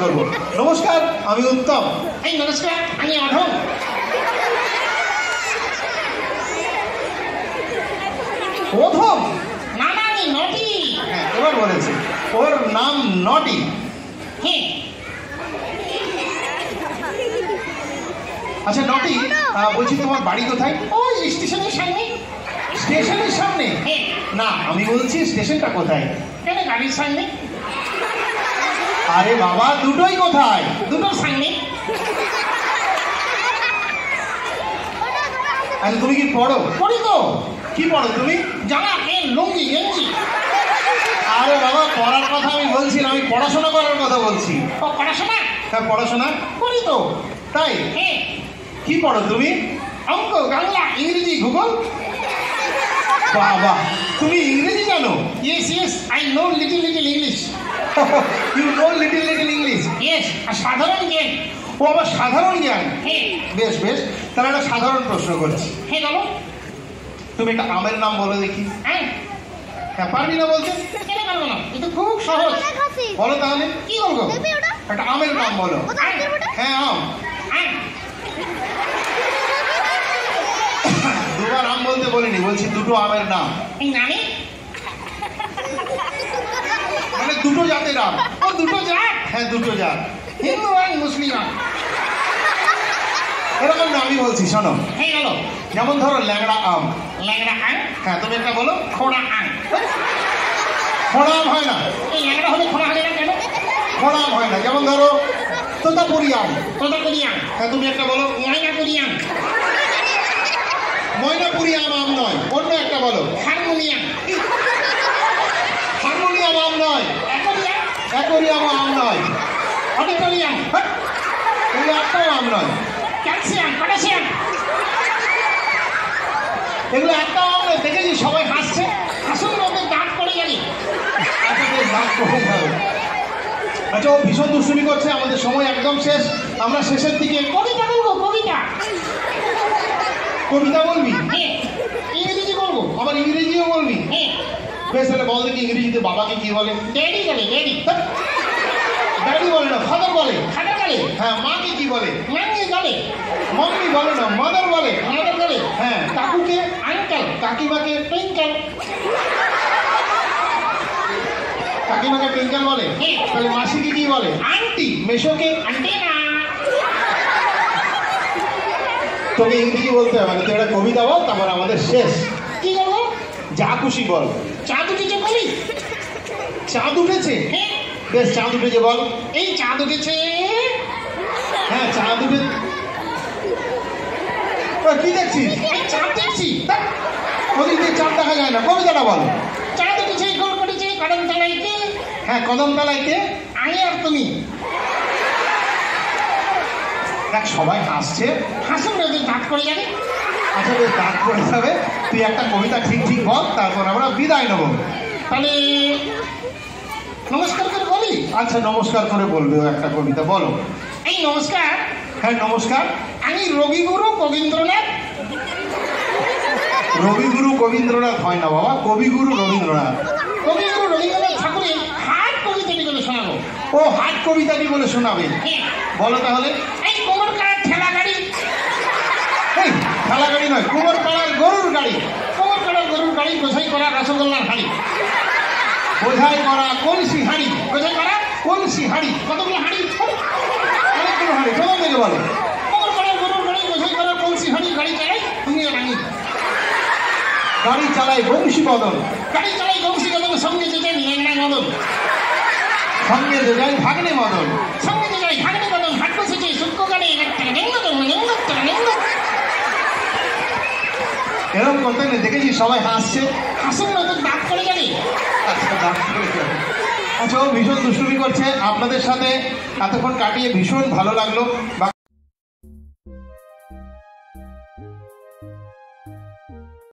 করব। নমস্কার, আমি উত্তম। এই নমস্কার, আমি অধম। অধম? না না, আমি নটি। হ্যাঁ, এবার বলেছি ওর নাম নটি। হ্যাঁ। আচ্ছা নটি, বলছি তোমার বাড়ি কোথায়? ওই স্টেশনের সামনে। স্টেশনের সামনে? হ্যাঁ। না, আমি বলছি স্টেশনটা কোথায়? কেন গাড়ির সামনে? আরে বাবা, দুটোই কোথায়? দুটোর সামনে। আচ্ছা তুমি কি পড়ো? পড়ি তো। কি পড়ো তুমি? জামা, প্যান্ট, লুঙ্গি, গেঞ্জি। আরে বাবা, পড়ার কথা আমি বলছি না, আমি পড়াশোনা করার কথা বলছি। ও পড়াশোনা? হ্যাঁ, পড়াশোনা করি তো। তাই? হ্যাঁ। কি পড়ো তুমি? অঙ্ক, বাংলা, ইংরেজি, ভূগোল। বাবা, তুমি ইংরেজি জানো? Yes yes, I know little little English. You know little little English? Yes, আর সাধারণ জ্ঞান। ও আবার সাধারণ জ্ঞান? হ্যাঁ। বেশ বেশ, তাহলে একটা সাধারণ প্রশ্ন করছি। হ্যাঁ বলো। তুমি একটা আমের নাম বলো দেখি। হ্যাঁ। হ্যাঁ, পারবি না বলতে? কেন পারবো না, এটা খুব সহজ। বলো তাহলে। কি বলবো? একটা আমের নাম বলো। হ্যাঁ, আম। আম। দুবার আম বলতে বলিনি, বলছি দুটো আমের নাম। এই নামে মানে দুটো জাতের আম। ও দুটো জাত, হ্যাঁ, দুটো জাত। হিন্দু আর মুসলিম আম। এরকম না, আমি বলছি শোনো। হ্যাঁ বলো। যেমন ধরো ল্যাংড়া আম। ল্যাংড়া আম। হ্যাঁ, তুমি একটা বলো। খোড়া আম। খোড়া আম হয় না। এই ল্যাংড়া হলে খোড়া হবে না কেন? খোড়া আম হয় না। যেমন ধরো তোতাপুরি আম। তোতাপুরি আম। হ্যাঁ, তুমি একটা বলো। ময়নাপুরি আম। ময়নাপুরি আম আম নয়, অন্য একটা বলো। হারমোনিয়াম। হারমোনিয়াম আম নয়। অ্যাকোরিয়াম। অ্যাকোরিয়াম আম নয়। অডিটোরিয়াম। হ্যাঁ, এগুলো একটাও আম নয়। Calcium, potassium. এগুলো একটাও আম নয়। দেখেছি সবাই হাসছে। আসুন ওদের দাঁত পড়ে গেলে। আচ্ছা, বেশ, দাঁত পড়ে যাবে। আচ্ছা, ও ভীষণ দুষ্টুমি করছে, আমাদের সময় একদম শেষ। আমরা শেষের দিকে কবিতা বলবো, কবিতা। কবিতা বলবি? হ্যাঁ। ইংরেজি বলবো। আবার ইংরেজিও বলবি? হ্যাঁ। বেশ, তাহলে বল দেখি ইংরেজিতে বাবাকে কি বলে? ড্যাডি বলে, ড্যাডি। ড্যাডি বলে না, ফাদার বলে। খাতা বলে। হ্যাঁ, মাকে কি বলে? মাঙ্গি বলে। মাম্মি বলে না, মাদার বলে। মাদার বলে। হ্যাঁ, কাকুকে? আঙ্কেল। কাকিমাকে? টুইঙ্কেল। কাকিমাকে টুইঙ্কেল বলে? হ্যাঁ। তাহলে মাসিকে কি বলে? আন্টি। মেশোকে? আন্টিনা। তোকে ইংরেজি বলতে হবে না, তুই একটা কবিতা বল, তারপর আমাদের শেষ। কি বলবো? যা খুশি বল। চাঁদ উঠেছে বলি? চাঁদ উঠেছে? হ্যাঁ। বেশ, চাঁদ উঠেছে বল। এই চাঁদ উঠেছে। হ্যাঁ, চাঁদ উঠে। কি দেখছিস? এই চাঁদ দেখছি। ওদিক দিয়ে চাঁদ দেখা যায় না, কবিতাটা বল। চাঁদ উঠেছে, গোল করেছে, কদম তলাইতে। হ্যাঁ, কদমতলায় কে? আমি আর তুমি। দেখ সবাই হাসছে। হাসুন ওদের দাঁত পড়ে যাবে। আচ্ছা বেশ, দাঁত পড়ে যাবে। তুই একটা কবিতা ঠিক ঠিক বল, তারপর আমরা বিদায় নেবো। তাহলে নমস্কার করে বলি। আচ্ছা, নমস্কার করে বলবে ও একটা কবিতা, বলো। এই নমস্কার, হ্যাঁ, নমস্কার। আমি রবিগুরু কবীন্দ্রনাথ। রবিগুরু কবীন্দ্রনাথ হয় না বাবা, কবিগুরু রবীন্দ্রনাথ। কবিগুরু রবীন্দ্রনাথ ঠাকুরের হাট কবিতাটি বলে শোনাবো। ও হাট কবিতাটি বলে শোনাবে? হ্যাঁ। বলো তাহলে। এই কোমর কার ঠেলা গাড়ি। এই ঠেলা গাড়ি নয়, কুমোর পাড়ার গরুর গাড়ি। কোমর কাটার গরুর গাড়ি, গোছাই করা রসগোল্লার হাড়ি। বোঝাই করা কলসি হাঁড়ি। গোছাই করা কলসি হাঁড়ি। কতগুলো হাড়ি? অনেকগুলো হাঁড়ি, প্রথম থেকে বলো। কোমর কাটার গরুর গাড়ি, গোছাই করা কলসি হাড়ি, গাড়ি চালাই তুমি আর আমি। গাড়ি চালায় বংশী বদন। গাড়ি চালাই বংশী কদম, সঙ্গে যেতেন ল্যাংড়া মদন। সঙ্গে যে যায় ভাগ্নে মদন। সঙ্গে যে যাই ভাগ্নে মদন, হাট বসেছে শুক্র গাড়ি। এরকম করতে নেই, দেখেছি সবাই হাসছে। হাসুন ওদের দাঁত পড়ে যাবে। আচ্ছা, দাঁত পড়ে যাবে। আচ্ছা, ও ভীষণ দুষ্টুমি করছে। আপনাদের সাথে এতক্ষণ কাটিয়ে ভীষণ ভালো লাগলো।